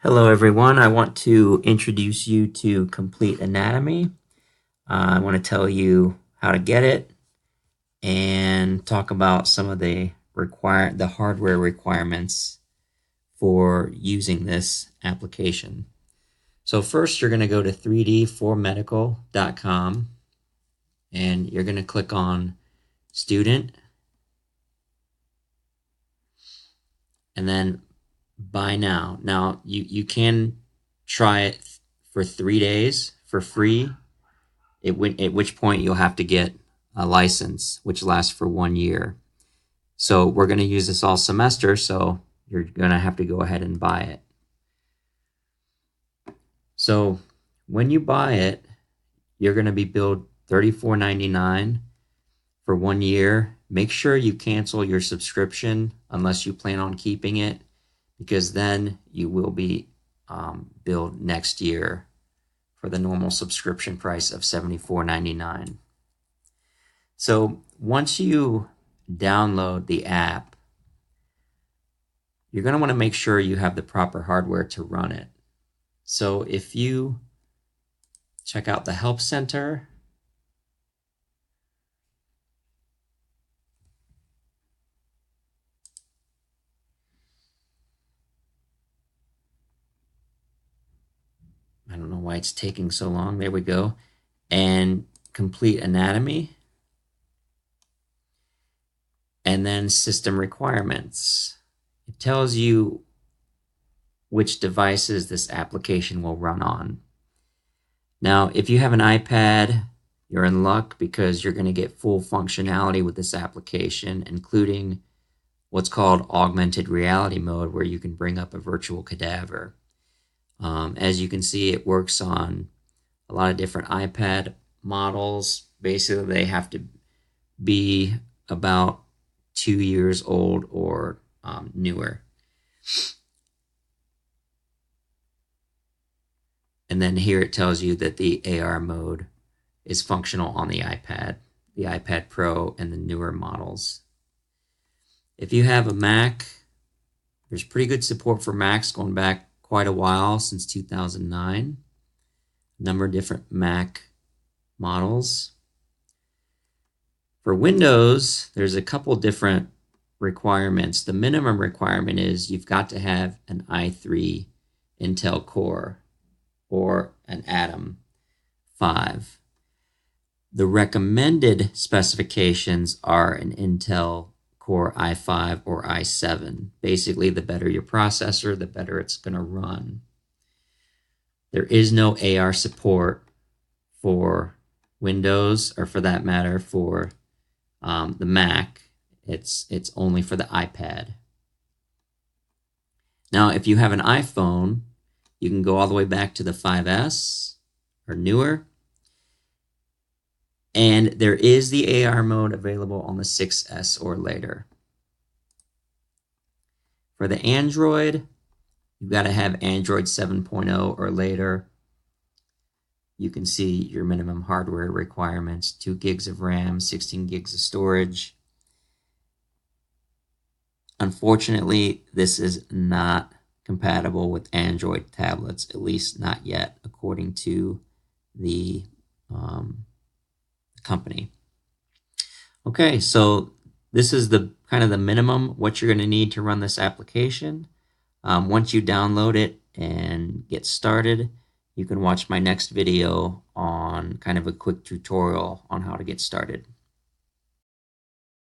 Hello everyone, I want to introduce you to Complete Anatomy. I want to tell you how to get it and talk about some of the hardware requirements for using this application. So first you're going to go to 3d4medical.com and you're going to click on Student and then Buy Now. Now you can try it for 3 days for free, at which point you'll have to get a license, which lasts for 1 year. So we're going to use this all semester, so you're going to have to go ahead and buy it. So when you buy it, you're going to be billed $34.99 for 1 year. Make sure you cancel your subscription unless you plan on keeping it, because then you will be billed next year for the normal subscription price of $74.99. So once you download the app, you're going to want to make sure you have the proper hardware to run it. So if you check out the Help Center, I don't know why it's taking so long. There we go. And Complete Anatomy. And then System Requirements. It tells you which devices this application will run on. Now, if you have an iPad, you're in luck because you're going to get full functionality with this application, including what's called augmented reality mode, where you can bring up a virtual cadaver. As you can see, it works on a lot of different iPad models. Basically, they have to be about 2 years old or newer. And then here it tells you that the AR mode is functional on the iPad Pro, and the newer models. If you have a Mac, there's pretty good support for Macs going back quite a while, since 2009. A number of different Mac models. For Windows, there's a couple different requirements. The minimum requirement is you've got to have an i3 Intel Core or an Atom 5. The recommended specifications are an Intel Core i5 or i7. Basically, the better your processor, the better it's going to run. There is no AR support for Windows, or for that matter, for the Mac. It's only for the iPad. Now, if you have an iPhone, you can go all the way back to the 5S or newer. And there is the AR mode available on the 6S or later. For the Android, you've got to have Android 7.0 or later. You can see your minimum hardware requirements: 2 gigs of RAM, 16 gigs of storage. Unfortunately, this is not compatible with Android tablets, at least not yet, according to the company. Okay, so this is the kind of the minimum what you're going to need to run this application. Once you download it and get started, you can watch my next video on kind of a quick tutorial on how to get started.